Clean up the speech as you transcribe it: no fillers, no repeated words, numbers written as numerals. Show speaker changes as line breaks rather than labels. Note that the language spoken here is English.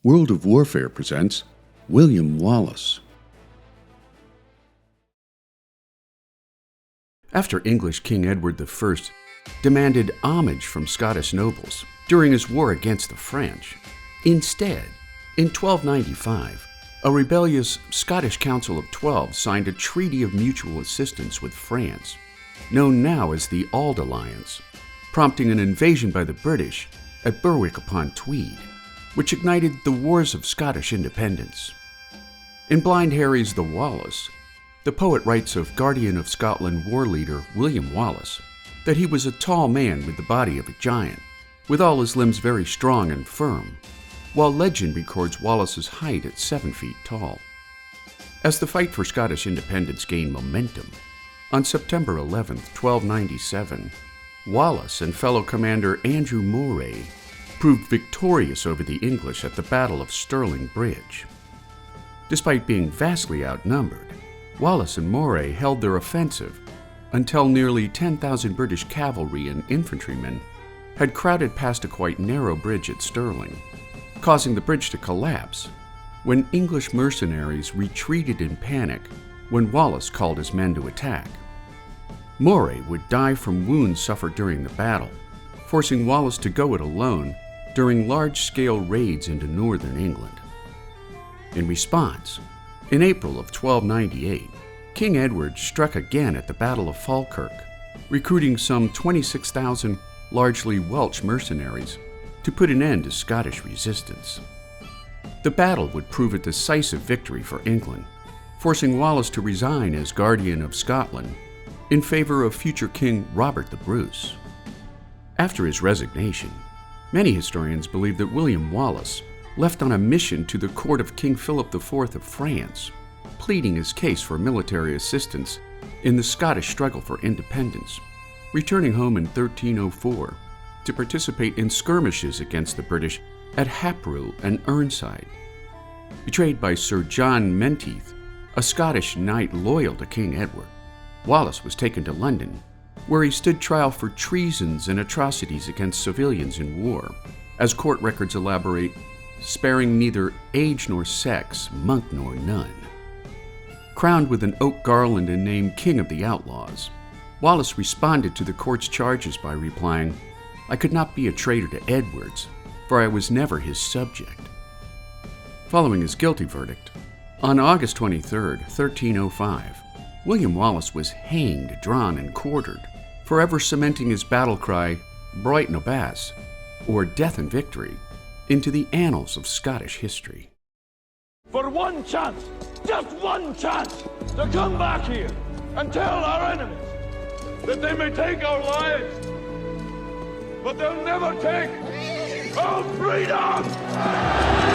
World of Warfare presents William Wallace. After English King Edward I demanded homage from Scottish nobles during his war against the French, instead, in 1295, a rebellious Scottish Council of 12 signed a treaty of mutual assistance with France, known now as the Auld Alliance, prompting an invasion by the British at Berwick-upon-Tweed, which ignited the Wars of Scottish Independence. In Blind Harry's The Wallace, the poet writes of Guardian of Scotland war leader William Wallace that he was a tall man with the body of a giant, with all his limbs very strong and firm, while legend records Wallace's height at 7 feet tall. As the fight for Scottish independence gained momentum, on September 11, 1297, Wallace and fellow commander Andrew Moray proved victorious over the English at the Battle of Stirling Bridge. Despite being vastly outnumbered, Wallace and Moray held their offensive until nearly 10,000 British cavalry and infantrymen had crowded past a quite narrow bridge at Stirling, causing the bridge to collapse when English mercenaries retreated in panic when Wallace called his men to attack. Moray would die from wounds suffered during the battle, forcing Wallace to go it alone during large-scale raids into northern England. In response, in April of 1298, King Edward struck again at the Battle of Falkirk, recruiting some 26,000 largely Welsh mercenaries to put an end to Scottish resistance. The battle would prove a decisive victory for England, forcing Wallace to resign as Guardian of Scotland in favor of future King Robert the Bruce. After his resignation, many historians believe that William Wallace left on a mission to the court of King Philip IV of France, pleading his case for military assistance in the Scottish struggle for independence, returning home in 1304 to participate in skirmishes against the British at Hapreux and Erneside. Betrayed by Sir John Menteith, a Scottish knight loyal to King Edward, Wallace was taken to London, where he stood trial for treasons and atrocities against civilians in war, as court records elaborate, sparing neither age nor sex, monk nor nun. Crowned with an oak garland and named King of the Outlaws, Wallace responded to the court's charges by replying, "I could not be a traitor to Edward's, for I was never his subject." Following his guilty verdict, on August 23, 1305, William Wallace was hanged, drawn, and quartered, forever cementing his battle cry, Broit no Bass, or Death and Victory, into the annals of Scottish history.
For one chance, just one chance, to come back here and tell our enemies that they may take our lives, but they'll never take our freedom!